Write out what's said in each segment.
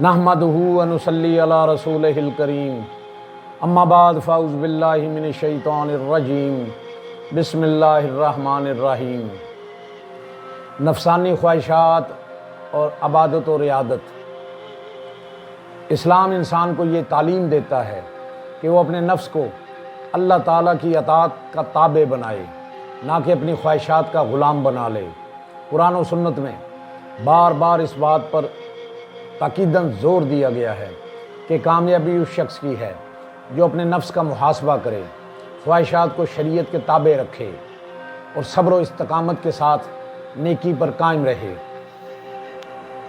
نحمدہ و نصلی علی رسولہ الکریم، اما بعد فاعوذ باللہ من الشیطان الرجیم، بسم اللہ الرحمن الرحیم۔ نفسانی خواہشات اور عبادت و ریاضت۔ اسلام انسان کو یہ تعلیم دیتا ہے کہ وہ اپنے نفس کو اللہ تعالیٰ کی اطاعت کا تابع بنائے، نہ کہ اپنی خواہشات کا غلام بنا لے۔ قرآن و سنت میں بار بار اس بات پر تاکیداً زور دیا گیا ہے کہ کامیابی اس شخص کی ہے جو اپنے نفس کا محاسبہ کرے، خواہشات کو شریعت کے تابع رکھے اور صبر و استقامت کے ساتھ نیکی پر قائم رہے۔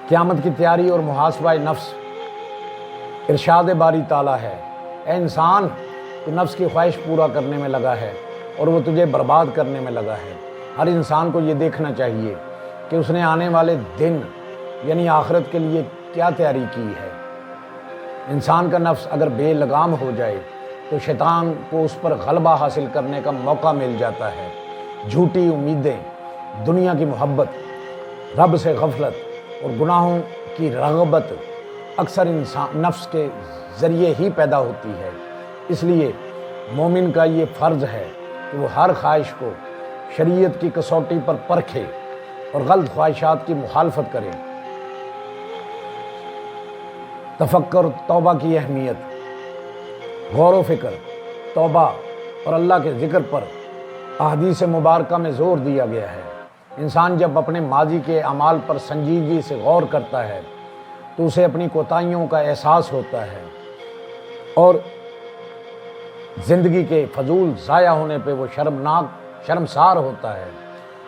قیامت کی تیاری اور محاسبہ نفس۔ ارشاد باری تعالیٰ ہے، اے انسان، تو نفس کی خواہش پورا کرنے میں لگا ہے اور وہ تجھے برباد کرنے میں لگا ہے۔ ہر انسان کو یہ دیکھنا چاہیے کہ اس نے آنے والے دن یعنی آخرت کے لیے کیا تیاری کی ہے۔ انسان کا نفس اگر بے لگام ہو جائے تو شیطان کو اس پر غلبہ حاصل کرنے کا موقع مل جاتا ہے۔ جھوٹی امیدیں، دنیا کی محبت، رب سے غفلت اور گناہوں کی رغبت اکثر انسان نفس کے ذریعے ہی پیدا ہوتی ہے۔ اس لیے مومن کا یہ فرض ہے کہ وہ ہر خواہش کو شریعت کی کسوٹی پر پرکھے اور غلط خواہشات کی مخالفت کرے۔ تفکر توبہ کی اہمیت۔ غور و فکر، توبہ اور اللہ کے ذکر پر احادیث مبارکہ میں زور دیا گیا ہے۔ انسان جب اپنے ماضی کے اعمال پر سنجیدگی سے غور کرتا ہے تو اسے اپنی کوتاہیوں کا احساس ہوتا ہے اور زندگی کے فضول ضائع ہونے پہ وہ شرمسار ہوتا ہے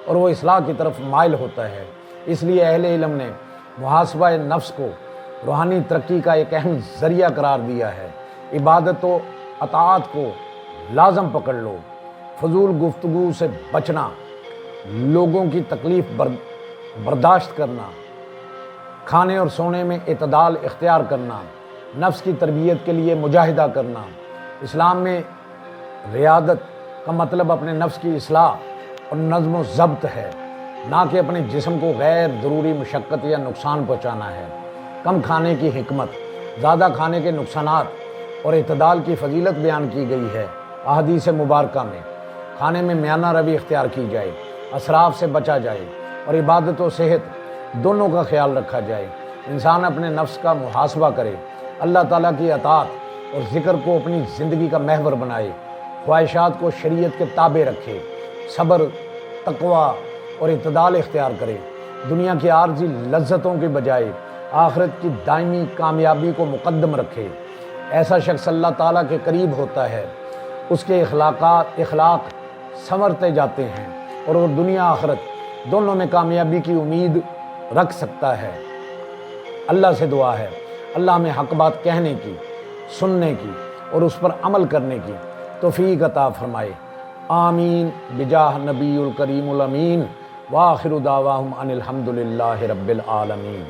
اور وہ اصلاح کی طرف مائل ہوتا ہے۔ اس لیے اہل علم نے محاسبہ نفس کو روحانی ترقی کا ایک اہم ذریعہ قرار دیا ہے۔ عبادت و اطاعت کو لازم پکڑ لو، فضول گفتگو سے بچنا، لوگوں کی تکلیف برداشت کرنا، کھانے اور سونے میں اعتدال اختیار کرنا، نفس کی تربیت کے لیے مجاہدہ کرنا۔ اسلام میں ریاضت کا مطلب اپنے نفس کی اصلاح اور نظم و ضبط ہے، نہ کہ اپنے جسم کو غیر ضروری مشقت یا نقصان پہنچانا ہے۔ کم کھانے کی حکمت، زیادہ کھانے کے نقصانات اور اعتدال کی فضیلت بیان کی گئی ہے۔ احادیث مبارکہ میں کھانے میں میانہ روی اختیار کی جائے، اسراف سے بچا جائے اور عبادت و صحت دونوں کا خیال رکھا جائے۔ انسان اپنے نفس کا محاسبہ کرے، اللہ تعالیٰ کی اطاعت اور ذکر کو اپنی زندگی کا محور بنائے، خواہشات کو شریعت کے تابع رکھے، صبر، تقوی اور اعتدال اختیار کرے، دنیا کی عارضی لذتوں کے بجائے آخرت کی دائمی کامیابی کو مقدم رکھے۔ ایسا شخص اللہ تعالیٰ کے قریب ہوتا ہے، اس کے اخلاق سنورتے جاتے ہیں اور وہ دنیا آخرت دونوں میں کامیابی کی امید رکھ سکتا ہے۔ اللہ سے دعا ہے اللہ ہمیں حق بات کہنے کی، سننے کی اور اس پر عمل کرنے کی توفیق عطا فرمائے۔ آمین بجاہ نبی الکریم الامین، وآخر دعواہم ان الحمد للہ رب العالمین۔